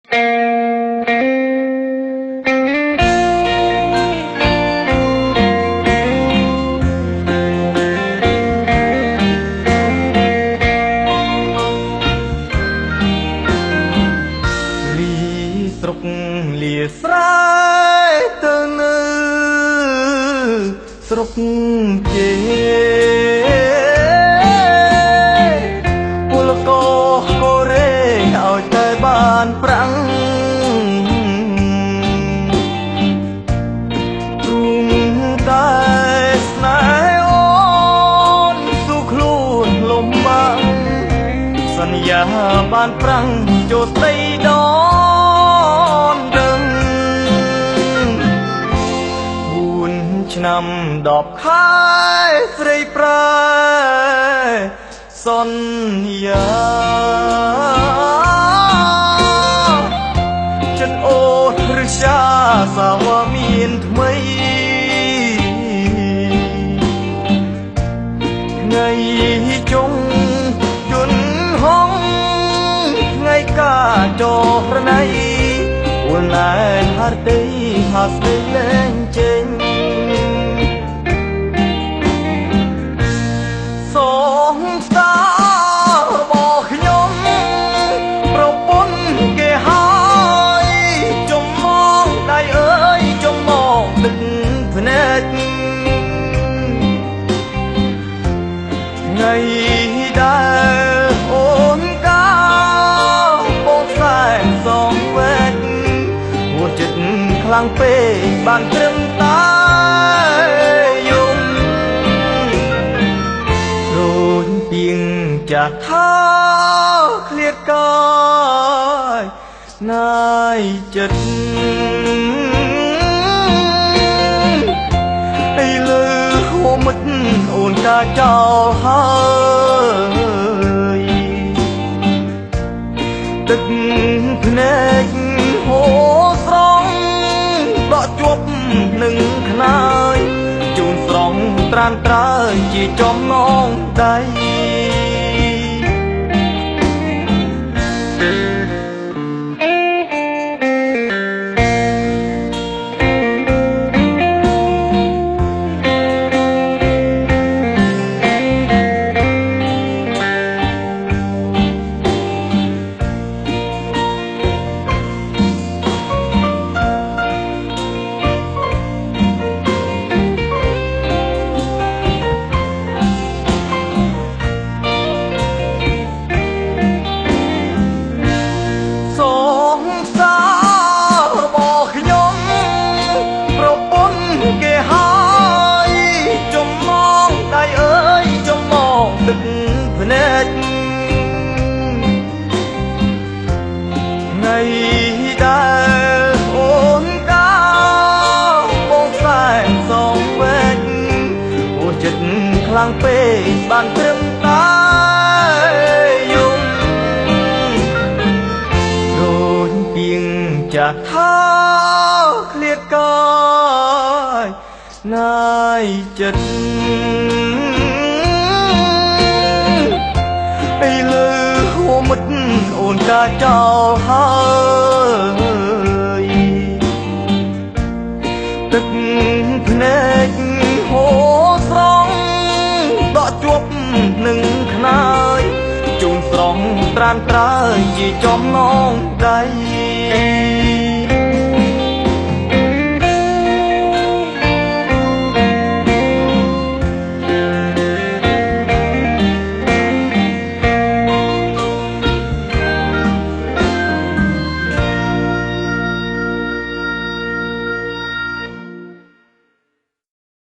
ស្រុកលាស្រែទៅនៅស្រុកជេពលកោកូរ៉េឲ្យតែបានប្រាំងទ្រុំតែស្នេហ៍អូនស៊ូខ្លួនលំបាំងសន្យាបានប្រាំងចូលស្ដីដល់ឆ្នាំ10ខែស្រីប្រែសន្យាចិត្តអូនឬសាសាវមានថ្មីថ្ងៃចុងយន្តហងថ្ងៃកាចរណៃវល់ណែហាត់ទេហាត់ទេលែងចេញថ្ងៃដែលអូនកាបងសែនសងវេទហួចចិត្តខ្លាំងពេកបានត្រឹមតែយំដូចពីងចាស់ថាឃ្លាតកាយណាយចិត្តមិត្តអូនកាចោលហើយទឹកភ្នែកហូរស្រង់ដកជាប់នឹងខ្នើយជូនស្រង់ត្រានត្រើយជាចំណងដៃថ្ងៃដែលអូនកាបងសែនសងវេទអូនចិត្តខ្លាំងពេកបានត្រឹមតែយំដូចពីងចាស់ថាឃ្លាតកាយណាយចិត្តមិត្តអូនកាចោលហើយទឹកភ្នែកហូរស្រង់ដកជាប់នឹងខ្នើយជូនស្រង់ត្រានត្រើយជាចំណងដៃ